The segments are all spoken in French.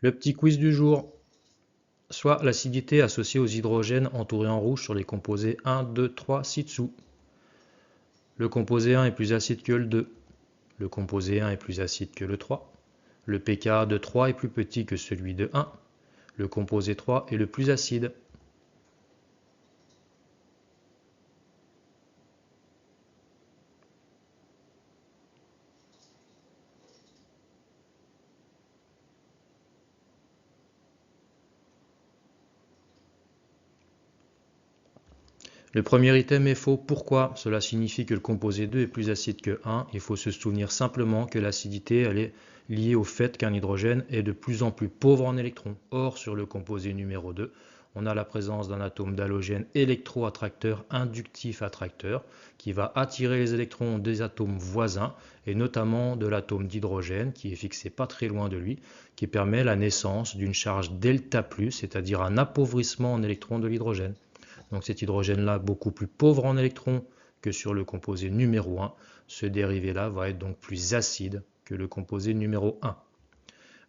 Le petit quiz du jour, soit l'acidité associée aux hydrogènes entourés en rouge sur les composés 1, 2, 3 ci-dessous. Le composé 1 est plus acide que le 2. Le composé 1 est plus acide que le 3. Le pKa de 3 est plus petit que celui de 1. Le composé 3 est le plus acide. Le premier item est faux. Pourquoi? Cela signifie que le composé 2 est plus acide que 1. Il faut se souvenir simplement que l'acidité elle est liée au fait qu'un hydrogène est de plus en plus pauvre en électrons. Or, sur le composé numéro 2, on a la présence d'un atome d'halogène électroattracteur inductif attracteur qui va attirer les électrons des atomes voisins et notamment de l'atome d'hydrogène qui est fixé pas très loin de lui, qui permet la naissance d'une charge delta+, c'est-à-dire un appauvrissement en électrons de l'hydrogène. Donc cet hydrogène-là, beaucoup plus pauvre en électrons que sur le composé numéro 1, ce dérivé-là va être donc plus acide que le composé numéro 1.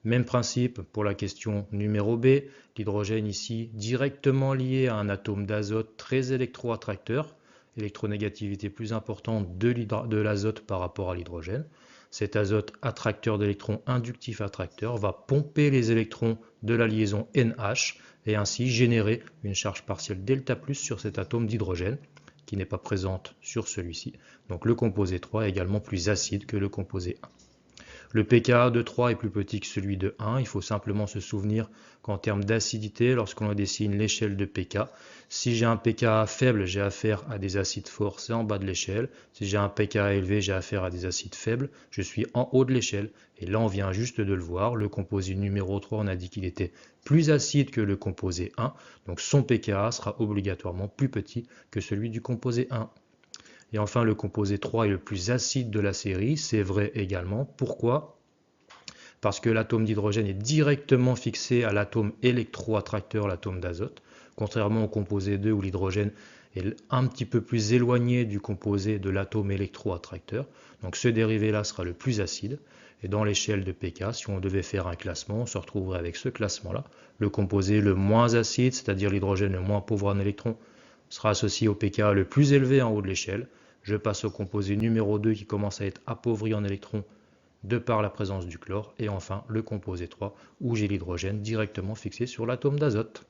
Même principe pour la question numéro B, l'hydrogène ici directement lié à un atome d'azote très électroattracteur, électronégativité plus importante de l'azote par rapport à l'hydrogène. Cet azote attracteur d'électrons inductif attracteur va pomper les électrons de la liaison NH et ainsi générer une charge partielle delta+ sur cet atome d'hydrogène qui n'est pas présente sur celui-ci. Donc le composé 3 est également plus acide que le composé 1. Le pKa de 3 est plus petit que celui de 1. Il faut simplement se souvenir qu'en termes d'acidité, lorsqu'on dessine l'échelle de pK, si j'ai un pKa faible, j'ai affaire à des acides forts, c'est en bas de l'échelle. Si j'ai un pKa élevé, j'ai affaire à des acides faibles, je suis en haut de l'échelle. Et là, on vient juste de le voir. Le composé numéro 3, on a dit qu'il était plus acide que le composé 1. Donc son pKa sera obligatoirement plus petit que celui du composé 1. Et enfin, le composé 3 est le plus acide de la série. C'est vrai également. Pourquoi? Parce que l'atome d'hydrogène est directement fixé à l'atome électroattracteur, l'atome d'azote, contrairement au composé 2 où l'hydrogène est un petit peu plus éloigné du composé de l'atome électroattracteur. Donc ce dérivé-là sera le plus acide. Et dans l'échelle de pK, si on devait faire un classement, on se retrouverait avec ce classement-là. Le composé le moins acide, c'est-à-dire l'hydrogène le moins pauvre en électrons, sera associé au pKa le plus élevé en haut de l'échelle. Je passe au composé numéro 2 qui commence à être appauvri en électrons de par la présence du chlore. Et enfin, le composé 3 où j'ai l'hydrogène directement fixé sur l'atome d'azote.